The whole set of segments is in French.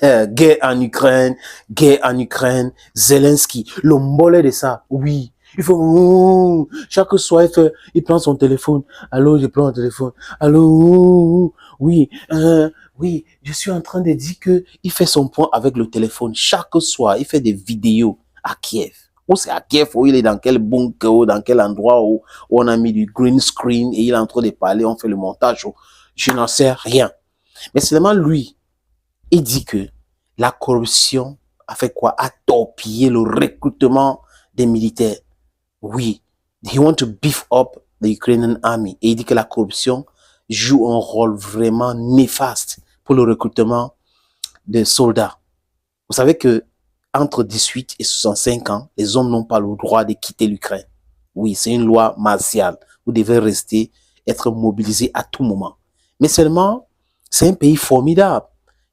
Guerre en Ukraine, Zelensky, le mollet de ça, oui. Il faut, chaque soir, il prend son téléphone. Allô, je prends mon téléphone. Allô, oui, oui, je suis en train de dire que il fait son point avec le téléphone. Chaque soir, il fait des vidéos à Kiev. Ou c'est à Kiev, où il est dans quel bunker, ou dans quel endroit où on a mis du green screen et il est en train de parler, on fait le montage. Je n'en sais rien. Mais seulement lui, il dit que la corruption a fait quoi? A torpillé le recrutement des militaires. Oui, he want to beef up the Ukrainian army. Et il dit que la corruption joue un rôle vraiment néfaste pour le recrutement des soldats. Vous savez que entre 18 et 65 ans, les hommes n'ont pas le droit de quitter l'Ukraine. Oui, c'est une loi martiale. Vous devez rester, être mobilisé à tout moment. Mais seulement, c'est un pays formidable.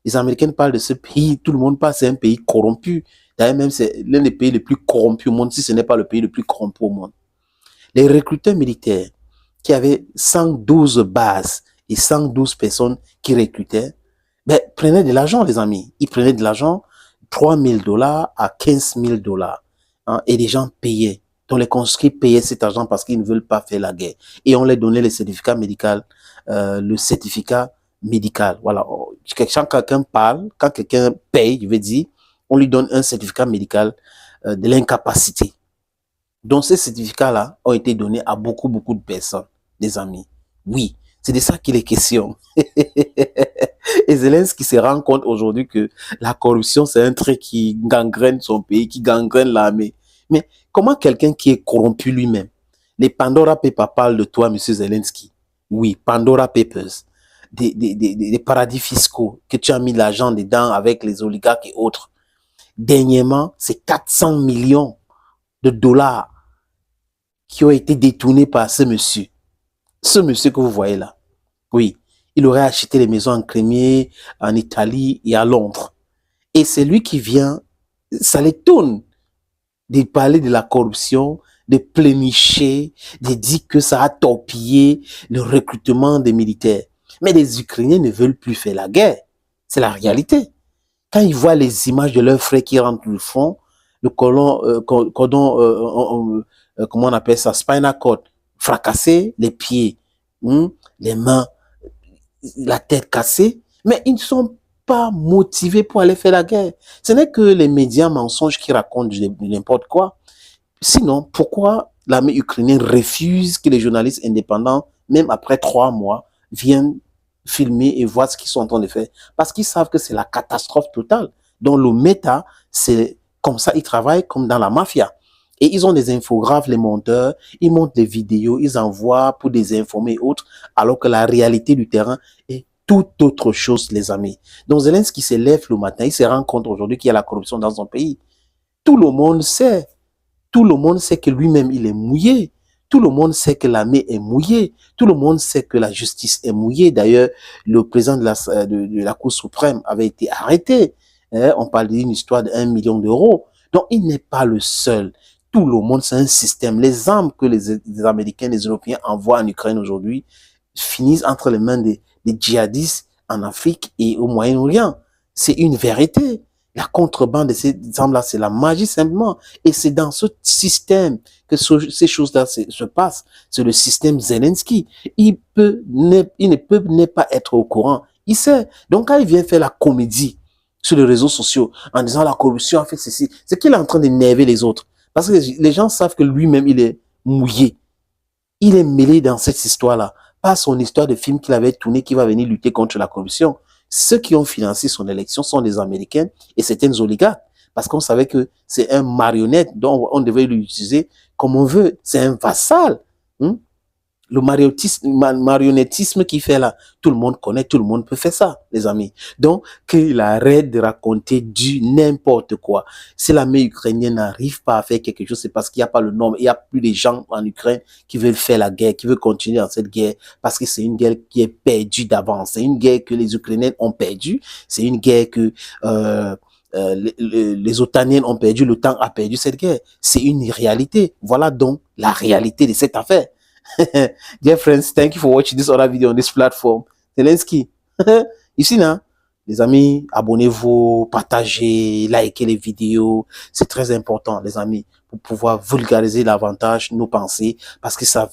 Les Américains parlent de ce pays, tout le monde parle, c'est un pays corrompu. D'ailleurs, même, c'est l'un des pays les plus corrompus au monde, si ce n'est pas le pays le plus corrompu au monde. Les recruteurs militaires qui avaient 112 bases et 112 personnes qui recrutaient, ben, prenaient de l'argent, les amis. Ils prenaient de l'argent, $3,000 à $15,000. Hein, et les gens payaient. Donc, les conscrits payaient cet argent parce qu'ils ne veulent pas faire la guerre. Et on leur donnait le certificat médical, Voilà. Quand quelqu'un parle, quand quelqu'un paye, je veux dire, on lui donne un certificat médical de l'incapacité. Donc, ces certificats-là ont été donnés à beaucoup, beaucoup de personnes, des amis. Oui, c'est de ça qu'il est question. Et Zelensky se rend compte aujourd'hui que la corruption, c'est un trait qui gangrène son pays, qui gangrène l'armée. Mais comment quelqu'un qui est corrompu lui-même, les Pandora Papers parlent de toi, monsieur Zelensky. Oui, Pandora Papers. Des paradis fiscaux que tu as mis l'argent dedans avec les oligarques et autres. Dernièrement, c'est 400 millions de dollars qui ont été détournés par ce monsieur. Ce monsieur que vous voyez là. Oui, il aurait acheté les maisons en Crimée, en Italie et à Londres. Et c'est lui qui vient, ça l'étonne de parler de la corruption, de plénicher, de dire que ça a torpillé le recrutement des militaires. Mais les Ukrainiens ne veulent plus faire la guerre. C'est la réalité. Quand ils voient les images de leurs frères qui rentrent le front, le cordon, comment on appelle ça, spinal cord, fracassé, les pieds, les mains, la tête cassée, mais ils ne sont pas motivés pour aller faire la guerre. Ce n'est que les médias mensonges qui racontent n'importe quoi. Sinon, pourquoi l'armée ukrainienne refuse que les journalistes indépendants, même après 3 mois, viennent filmer et voir ce qu'ils sont en train de faire? Parce qu'ils savent que c'est la catastrophe totale. Donc le méta, c'est comme ça, ils travaillent comme dans la mafia. Et ils ont des infographes, les monteurs, ils montent des vidéos, ils envoient pour désinformer et autres, alors que la réalité du terrain est tout autre chose, les amis. Donc Zelensky se lève le matin, il se rend compte aujourd'hui qu'il y a la corruption dans son pays. Tout le monde sait. Tout le monde sait que lui-même, il est mouillé. Tout le monde sait que l'armée est mouillée. Tout le monde sait que la justice est mouillée. D'ailleurs, le président de la Cour suprême avait été arrêté. On parle d'une histoire d'1 million d'euros. Donc, il n'est pas le seul. Tout le monde, c'est un système. Les armes que les Américains, les Européens envoient en Ukraine aujourd'hui finissent entre les mains des djihadistes en Afrique et au Moyen-Orient. C'est une vérité. La contrebande de ces armes-là, c'est la magie simplement. Et c'est dans ce système que ces choses-là se passent. C'est le système Zelensky. Il ne peut ne pas être au courant. Il sait. Donc quand il vient faire la comédie sur les réseaux sociaux en disant la corruption a fait ceci, c'est qu'il est en train d'énerver les autres. Parce que les gens savent que lui-même, il est mouillé. Il est mêlé dans cette histoire-là. Pas son histoire de film qu'il avait tourné qui va venir lutter contre la corruption. Ceux qui ont financé son élection sont des Américains et certains oligarques. Parce qu'on savait que c'est un marionnette dont on devait l'utiliser comme on veut. C'est un vassal. Le marionnettisme qu'il fait là, tout le monde connaît, tout le monde peut faire ça, les amis. Donc, qu'il arrête de raconter du n'importe quoi. Si l'armée ukrainienne n'arrive pas à faire quelque chose, c'est parce qu'il n'y a pas le nombre. Il n'y a plus de gens en Ukraine qui veulent faire la guerre, qui veulent continuer dans cette guerre, parce que c'est une guerre qui est perdue d'avance. C'est une guerre que les Ukrainiens ont perdue. C'est une guerre que les Otaniens ont perdu, l'OTAN a perdu cette guerre. C'est une réalité. Voilà donc la réalité de cette affaire. Dear friends, thank you for watching this other video on this platform. Zelensky, you see now, Les amis, abonnez-vous, partagez, likez les vidéos. C'est très important, les amis, pour pouvoir vulgariser davantage nos pensées, parce que ça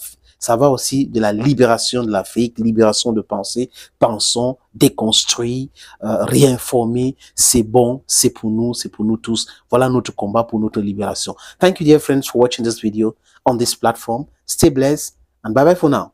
va aussi de la libération de l'Afrique, libération de pensée. Pensons, déconstruit, réinformer. C'est bon, c'est pour nous tous. Voilà notre combat pour notre libération. Thank you, dear friends, for watching this video on this platform. Stay blessed and bye bye for now.